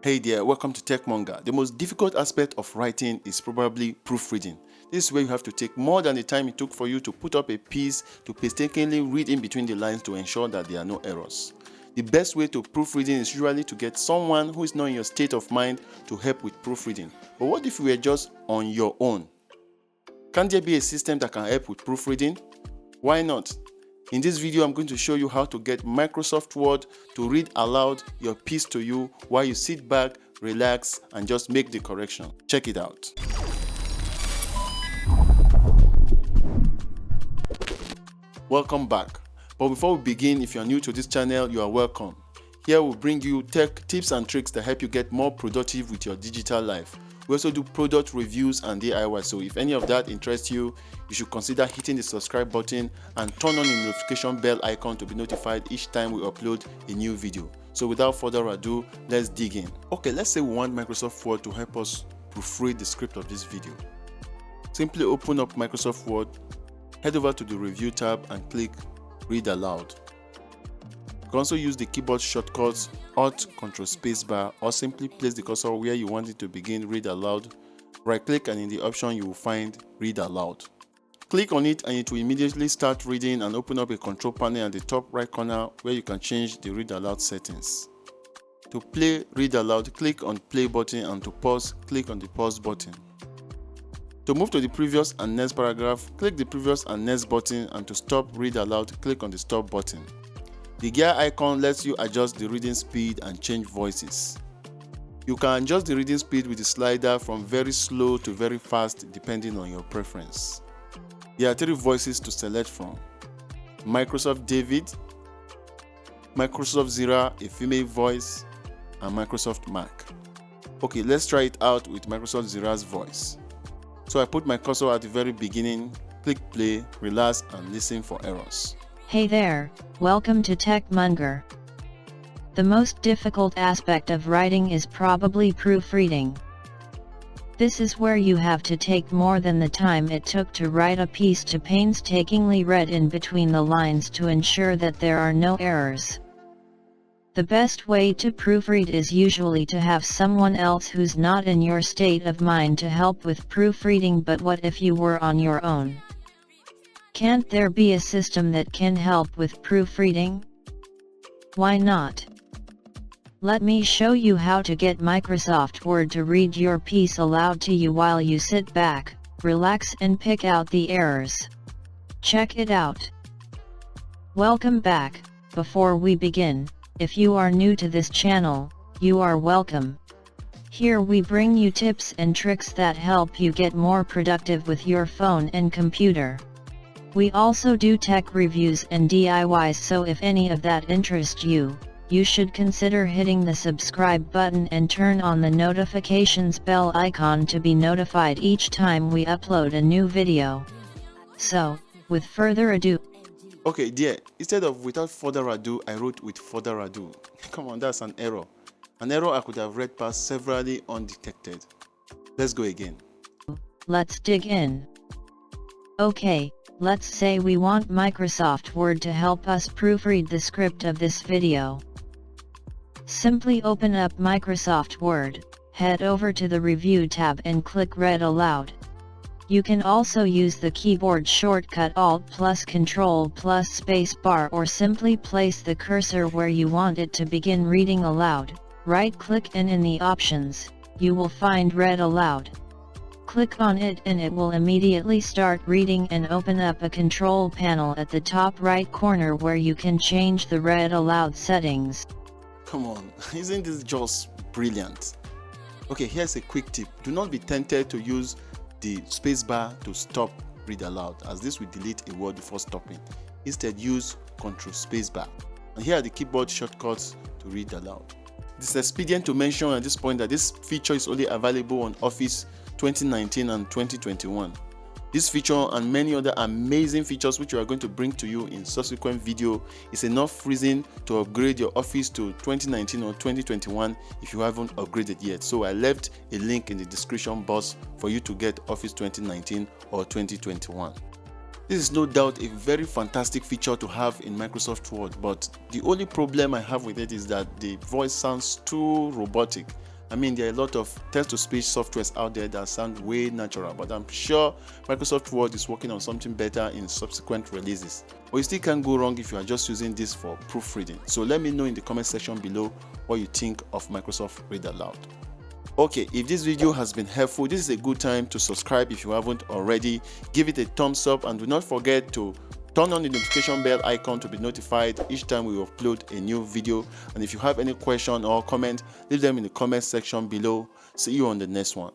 Hey there, welcome to TechMonga. The most difficult aspect of writing is probably proofreading. This is where you have to take more than the time it took for you to put up a piece to painstakingly read in between the lines to ensure that there are no errors. The best way to proofreading is usually to get someone who is not in your state of mind to help with proofreading. But what if you were just on your own? Can there be a system that can help with proofreading? Why not? In this video, I'm going to show you how to get Microsoft Word to read aloud your piece to you while you sit back, relax, and just make the correction. Check it out. Welcome back. But before we begin, if you are new to this channel, you are welcome. Here we'll bring you tech tips and tricks that help you get more productive with your digital life. We also do product reviews and DIY, so if any of that interests you, you should consider hitting the subscribe button and turn on the notification bell icon to be notified each time we upload a new video. So without further ado, let's dig in. Okay, let's say we want Microsoft Word to help us proofread the script of this video. Simply open up Microsoft Word, head over to the review tab and click read aloud. You can also use the keyboard shortcuts Alt, Ctrl, Spacebar, or simply place the cursor where you want it to begin read aloud. Right click and in the option you will find read aloud. Click on it and it will immediately start reading and open up a control panel at the top right corner where you can change the read aloud settings. To play read aloud, click on play button, and to pause, click on the pause button. To move to the previous and next paragraph, click the previous and next button, and to stop read aloud, click on the stop button. The gear icon lets you adjust the reading speed and change voices. You can adjust the reading speed with the slider from very slow to very fast depending on your preference. There are 3 voices to select from: Microsoft David, Microsoft Zira, a female voice, and Microsoft Mac. Okay, let's try it out with Microsoft Zira's voice. So I put my cursor at the very beginning, click play, relax, and listen for errors. Hey there, welcome to TechMonga. The most difficult aspect of writing is probably proofreading. This is where you have to take more than the time it took to write a piece to painstakingly read in between the lines to ensure that there are no errors. The best way to proofread is usually to have someone else who's not in your state of mind to help with proofreading, but what if you were on your own? Can't there be a system that can help with proofreading? Why not? Let me show you how to get Microsoft Word to read your piece aloud to you while you sit back, relax, and pick out the errors. Check it out. Welcome back. Before we begin, if you are new to this channel, you are welcome. Here we bring you tips and tricks that help you get more productive with your phone and computer. We also do tech reviews and DIYs, so if any of that interests you, you should consider hitting the subscribe button and turn on the notifications bell icon to be notified each time we upload a new video. So, with further ado. Okay, dear, instead of without further ado, I wrote with further ado. Come on, that's an error. An error I could have read past severely undetected. Let's go again. Let's dig in. Okay, let's say we want Microsoft Word to help us proofread the script of this video. Simply open up Microsoft Word, head over to the Review tab and click Read Aloud. You can also use the keyboard shortcut Alt plus Control plus Space Bar, or simply place the cursor where you want it to begin reading aloud. Right-click and in the options, you will find Read Aloud. Click on it and it will immediately start reading and open up a control panel at the top right corner where you can change the Read Aloud settings. Come on, isn't this just brilliant? Okay, here's a quick tip. Do not be tempted to use the spacebar to stop read aloud, as this will delete a word before stopping. Instead, use Ctrl Spacebar. And here are the keyboard shortcuts to read aloud. It is expedient to mention at this point that this feature is only available on Office 2019 and 2021. This feature and many other amazing features which we are going to bring to you in subsequent video is enough reason to upgrade your Office to 2019 or 2021 if you haven't upgraded yet. So I left a link in the description box for you to get Office 2019 or 2021. This is no doubt a very fantastic feature to have in Microsoft Word, but the only problem I have with it is that the voice sounds too robotic. I mean, there are a lot of text-to-speech softwares out there that sound way natural, but I'm sure Microsoft Word is working on something better in subsequent releases. But you still can't go wrong if you are just using this for proofreading. So let me know in the comment section below what you think of Microsoft Read Aloud. Okay, if this video has been helpful, this is a good time to subscribe if you haven't already. Give it a thumbs up and do not forget to turn on the notification bell icon to be notified each time we upload a new video. And if you have any question or comment, leave them in the comment section below. See you on the next one.